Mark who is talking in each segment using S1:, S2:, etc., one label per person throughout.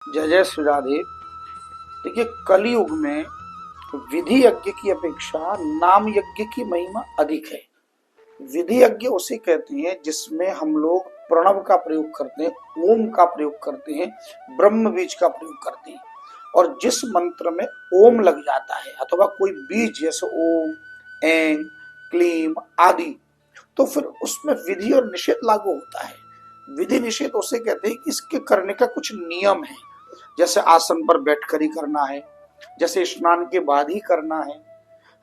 S1: जय जय श्री राधे। देखिए, कलयुग में विधि यज्ञ की अपेक्षा नाम यज्ञ की महिमा अधिक है। विधि यज्ञ उसे कहते हैं जिसमें हम लोग प्रणव का प्रयोग करते हैं, ओम का प्रयोग करते हैं, ब्रह्म बीज का प्रयोग करते हैं। और जिस मंत्र में ओम लग जाता है अथवा कोई बीज जैसे ओम, ऐं, क्लीम आदि, तो फिर उसमें विधि और निषेध लागू होता है। विधि निषेध उसे कहते हैं कि इसके करने का कुछ नियम है, जैसे आसन पर बैठकर ही करना है, जैसे स्नान के बाद ही करना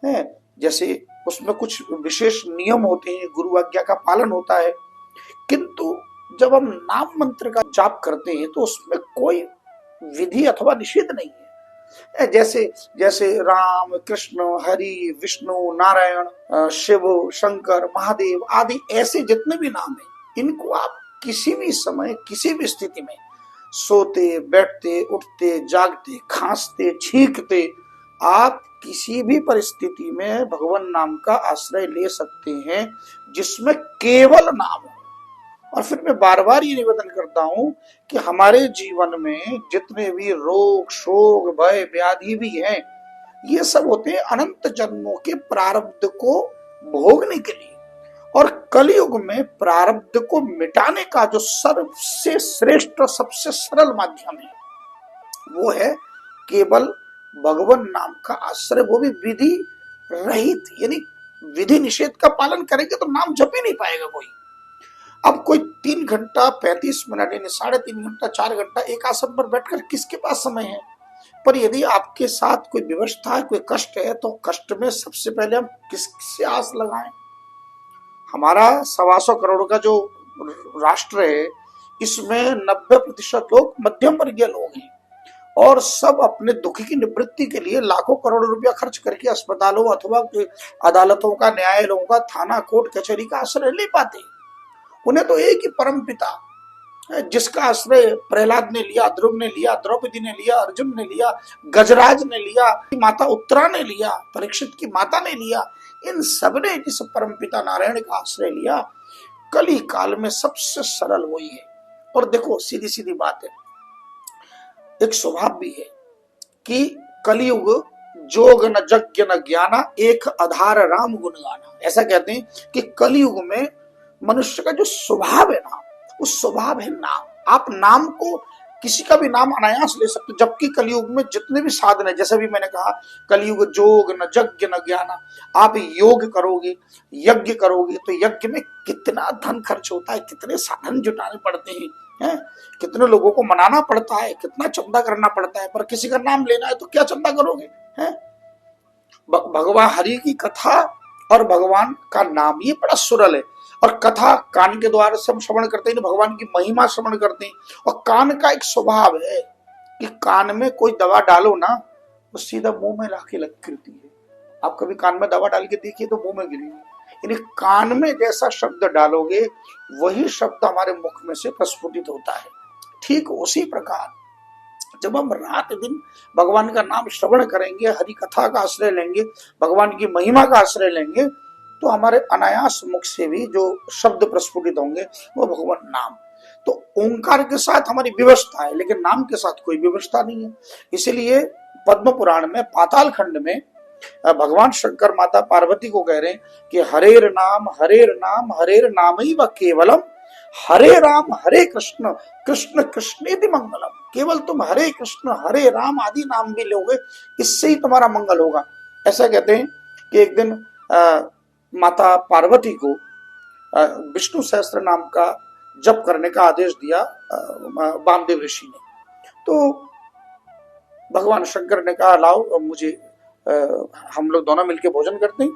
S1: है, जैसे उसमें कुछ विशेष नियम होते हैं, गुरु आज्ञा का पालन होता है। किंतु जब हम नाम मंत्र का जाप करते हैं तो उसमें कोई विधि अथवा निषेध नहीं है। जैसे जैसे राम, कृष्ण, हरि, विष्णु, नारायण, शिव, शंकर, महादेव आदि ऐसे जितने भी नाम हैं, इनको आप किसी भी समय किसी भी स्थिति में सोते, बैठते, उठते, जागते, खांसते, छींकते, आप किसी भी परिस्थिति में भगवान नाम का आश्रय ले सकते हैं जिसमें केवल नाम हो। और फिर मैं बार बार ये निवेदन करता हूं कि हमारे जीवन में जितने भी रोग, शोक, भय, व्याधि भी हैं, ये सब होते हैं अनंत जन्मों के प्रारब्ध को भोगने के लिए। और कलयुग में प्रारब्ध को मिटाने का जो सबसे श्रेष्ठ और सबसे सरल माध्यम है वो है केवल भगवान नाम का आश्रय, वो भी विधि रहित। यानी विधि निषेध का पालन करेंगे तो नाम जप ही नहीं पाएगा कोई। अब कोई 3 घंटा 35 मिनट यानी 3.5 घंटा 4 घंटा एक आसन पर बैठकर किसके पास समय है। पर यदि आपके साथ कोई व्यवस्था है, कोई कष्ट है, तो कष्ट में सबसे पहले हम किससे आस लगाएं। हमारा 125 करोड़ का जो राष्ट्र है, इसमें 90% लोग मध्यम वर्गीय लोग हैं और सब अपने दुख की निवृत्ति के लिए लाखों करोड़ रुपया खर्च करके अस्पतालों अथवा अदालतों का, न्यायालयों का, थाना, कोर्ट, कचहरी का आश्रय ले पाते। उन्हें तो एक ही परम पिता जिसका आश्रय प्रहलाद ने लिया, ध्रुव ने लिया, द्रौपदी ने लिया, अर्जुन ने लिया, गजराज ने लिया, माता उत्तरा ने लिया, परीक्षित की माता ने लिया, इन सब ने जिस परम पिता नारायण का आश्रय लिया, कली काल में सबसे सरल वही है। और देखो, सीधी सीधी बात है, एक स्वभाव भी है कि कलियुग जोग न यज्ञ न ज्ञाना, एक आधार राम गुण गाना। ऐसा कहते हैं कि कलियुग में मनुष्य का जो स्वभाव है ना, उस स्वभाव है नाम। आप नाम को किसी का भी नाम अनायास ले सकते, जबकि कलयुग में जितने भी साधन है, जैसे भी मैंने कहा, कलयुग जोग न यज्ञ न ज्ञाना। आप योग करोगे, यज्ञ करोगे तो यज्ञ में कितना धन खर्च होता है, कितने साधन जुटाने पड़ते हैं, कितने लोगों को मनाना पड़ता है, कितना चंदा करना पड़ता है। पर किसी का नाम लेना है तो क्या चंदा करोगे, हैं? भगवान हरि की कथा और भगवान का नाम ये बड़ा सुरल है। और कथा कान के द्वारा से हम श्रवण करते हैं, भगवान की महिमा श्रवण करते हैं। और कान का एक स्वभाव है कि कान में कोई दवा डालो ना, वो सीधा मुंह में लाके गिरती है। आप कभी कान में दवा डाल के देखिए तो मुंह में गिरेगी। यानी कान में जैसा शब्द डालोगे वही शब्द हमारे मुख में से प्रस्फुटित होता है। ठीक उसी प्रकार जब हम रात दिन भगवान का नाम श्रवण करेंगे, हरि कथा का आश्रय लेंगे, भगवान की महिमा का आश्रय लेंगे, तो हमारे अनायास मुख से भी जो शब्द प्रस्फुटित होंगे वो भगवान नाम। तो ओंकार के साथ हमारी व्यवस्था है, लेकिन नाम के साथ कोई व्यवस्था नहीं है। इसीलिए पद्म पुराण में पाताल खंड में भगवान शंकर माता पार्वती को कह रहे हैं कि हरेर नाम हरेर नाम ही व केवलम, हरे राम हरे कृष्ण कृष्ण कृष्णेति मंगलम। केवल तुम हरे कृष्ण हरे राम आदि नाम भी लोगे, इससे ही तुम्हारा मंगल होगा। ऐसा कहते हैं कि एक दिन माता पार्वती को विष्णु सहस्त्र नाम का जप करने का आदेश दिया वामदेव ऋषि ने। तो भगवान शंकर ने कहा, लाओ मुझे, हम लोग दोनों मिलकर भोजन करते हैं।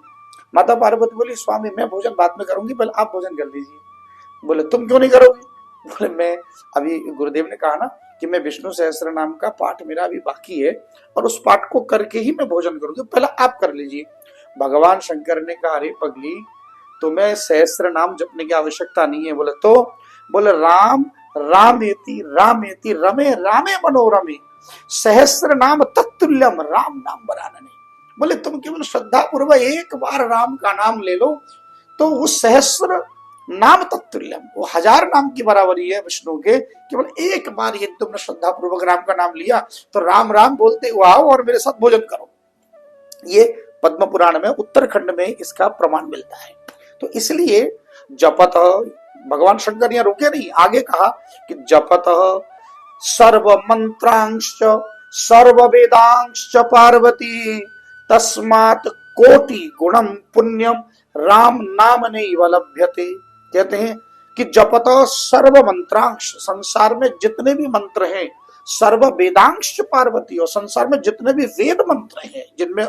S1: माता पार्वती बोली, स्वामी मैं भोजन बाद में करूंगी, पहले आप भोजन कर लीजिए। बोले, तुम क्यों नहीं करोगे? बोले, मैं अभी, गुरुदेव ने कहा ना कि मैं विष्णु सहस्त्र नाम का पाठ मेरा अभी बाकी है और उस पाठ को करके ही मैं भोजन करूंगी, पहले आप कर लीजिए। भगवान शंकर ने कहा, अरे पगली, तुम्हें सहस्त्र नाम जपने की आवश्यकता नहीं है। बोले, तो? बोले, राम रामेति रामेति रमे रामे मनोरमे, सहस्त्र नाम तत्तुल्यम राम नाम बरानने। बोले, तुम केवल श्रद्धा पूर्वक एक बार राम का नाम ले लो तो उस सहस्त्र नाम तत्तुल्यम, वो 1000 नाम की बराबरी है विष्णु के। केवल एक बार यदि तुमने श्रद्धा पूर्वक राम का नाम लिया तो राम राम बोलते हुए आओ और मेरे साथ भोजन करो। ये पद्म पुराण में उत्तरखंड में इसका प्रमाण मिलता है। तो इसलिए जपत, भगवान शंकर यहाँ रुके नहीं, आगे कहा कि जपत सर्व मंत्रांश सर्व वेदांश पार्वती तस्मात् कोटि गुणम पुण्यम राम नाम नैव लभ्यते। कहते हैं कि जपत सर्व मंत्रांश, संसार में जितने भी मंत्र हैं, सर्व वेदांश पार्वती, और संसार में जितने भी वेद मंत्र हैं जिनमें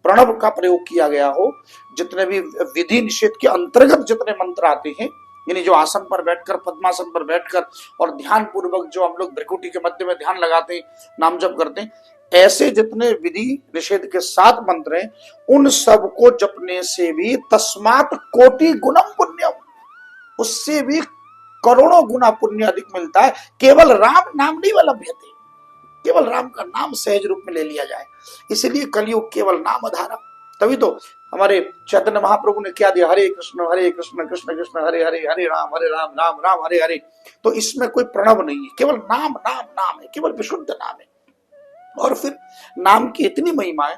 S1: प्रणव का प्रयोग किया गया हो, जितने भी विधि निषेध के अंतर्गत जितने मंत्र आते हैं, यानी जो आसन पर बैठकर, पद्मासन पर बैठकर और ध्यान पूर्वक जो हम लोग भ्रिकुटी के मध्य में ध्यान लगाते हैं, नाम जप करते हैं, ऐसे जितने विधि निषेध के 7 मंत्र हैं, उन सब को जपने से भी तस्मात् कोटि गुणम पुण्यम, उससे भी करोड़ों गुना पुण्य अधिक मिलता है। केवल राम नाम नहीं लभ्यते, केवल राम का नाम सहज रूप में ले लिया जाए। इसलिए कलयुग केवल नाम आधारा। तभी तो हमारे चैतन्य महाप्रभु ने क्या दिया, हरे कृष्ण कृष्ण कृष्ण हरे हरे, हरे राम राम राम हरे हरे। तो इसमें कोई प्रणव नहीं है, केवल नाम नाम नाम है, केवल विशुद्ध नाम है। और फिर नाम की इतनी महिमा है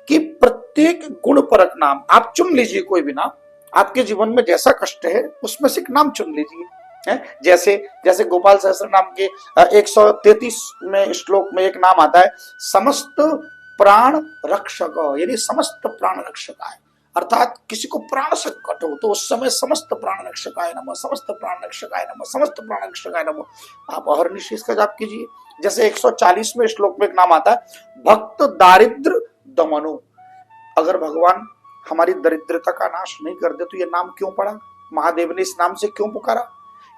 S1: कि प्रत्येक गुण परक नाम आप चुन लीजिए, कोई भी नाम आपके जीवन में जैसा कष्ट है उसमें से एक नाम चुन लीजिए। जैसे जैसे गोपाल सहस्त्र नाम के 133 में श्लोक में एक नाम आता है, समस्त प्राण रक्षक, यानी समस्त प्राण रक्षक है। अर्थात किसी को प्राण संकट हो तो उस समय समस्त प्राण रक्षकाय नमः, समस्त प्राण रक्षकाय नमः, समस्त प्राण रक्षकाय नमः आप अहर्निश इसका जाप कीजिए। जैसे 140वें श्लोक में एक नाम आता है, भक्त दारिद्र दमनो। अगर भगवान हमारी दरिद्रता का नाश नहीं कर दे तो ये नाम क्यों पड़ा, महादेव ने इस नाम से क्यों पुकारा।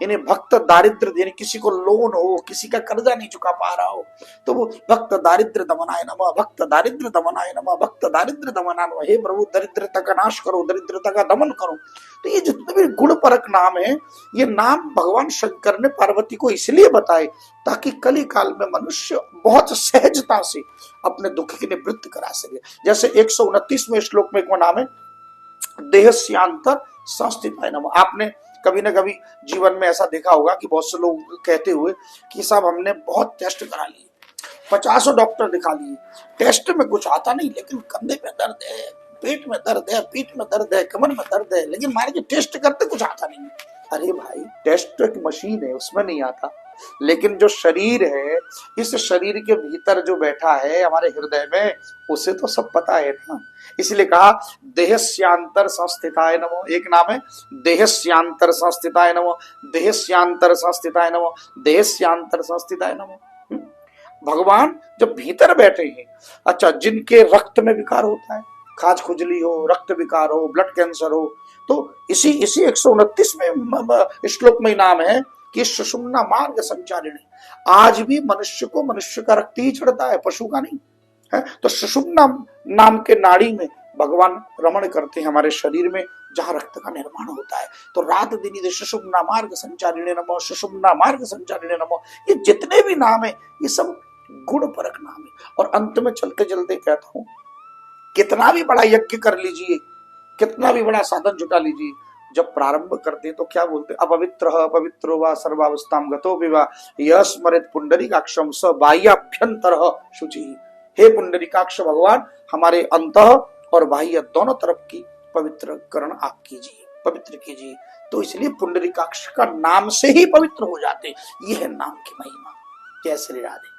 S1: यानी भक्त दारिद्र, यानी किसी को लोन हो, किसी का कर्जा नहीं चुका पा रहा हो, तो वो भक्त दारिद्र दमनाय नमः, भक्त दारिद्र दमनाय नमः, भक्त दारिद्र दमनाय नमः। हे प्रभु दरिद्रता का नाश करो, दरिद्रता का दमन करो। तो ये जितने भी गुण परक नाम है, ये नाम भगवान शंकर ने पार्वती को इसलिए बताए ताकि कली काल में मनुष्य बहुत सहजता से अपने दुख की निवृत्ति करा सके। जैसे 129वें श्लोक में एक नाम है, देहस्यांतर संस्थिताय नमः। आपने कभी ना कभी जीवन में ऐसा देखा होगा कि बहुत से लोग कहते हुए कि साहब हमने बहुत टेस्ट करा लिए, 50 डॉक्टर दिखा लिए, टेस्ट में कुछ आता नहीं, लेकिन कंधे पे दर्द है, पेट में दर्द है, पीठ में दर्द है, कमर में दर्द है, लेकिन मान लीजिए टेस्ट करते कुछ आता नहीं। अरे भाई, टेस्ट तो एक मशीन है, उसमें नहीं आता, लेकिन जो शरीर है, इस शरीर के भीतर जो बैठा है हमारे हृदय में, उसे तो सब पता है ना। इसलिए कहा देहस्यांतर संस्थिताय नमो। एक नाम है देहस्यांतर संस्थिताय नमो, देहस्यांतर संस्थिताय नमो, देहस्यांतर संस्थिताय नमो। भगवान जब भीतर बैठे हैं, अच्छा जिनके रक्त में विकार होता है, खाज खुजली हो, रक्त विकार हो, ब्लड कैंसर हो, तो इसी 129वें श्लोक में नाम है कि सुषुम्ना मार्ग संचारिणी। आज भी मनुष्य को मनुष्य का रक्त ही चढ़ता है, पशु का नहीं है। तो सुषुम्ना नाम के नाड़ी में भगवान रमण करते हैं हमारे शरीर में, जहां रक्त का निर्माण होता है। तो रात दिन सुषुम्ना मार्ग संचारिणी नमो, सुषुम्ना मार्ग संचारिणी नमो। ये जितने भी नाम है ये सब गुण परक नाम है। और अंत में चलते चलते कहता हूं, कितना भी बड़ा यज्ञ कर लीजिए, कितना भी बड़ा साधन जुटा लीजिए, जब प्रारंभ करते तो क्या बोलते, अपवित्र पवित्रो वा सर्वावस्थाम गतो विवा यह स्मरित पुंडरीकाक्षम स बाह्याभ्यंतर शुचि। हे पुंडरीकाक्ष भगवान, हमारे अंतः और बाह्य दोनों तरफ की पवित्रकरण आप कीजिए, पवित्र कीजिए। तो इसलिए पुंडरीकाक्ष का नाम से ही पवित्र हो जाते। यह है नाम की महिमा। जय श्री राधे।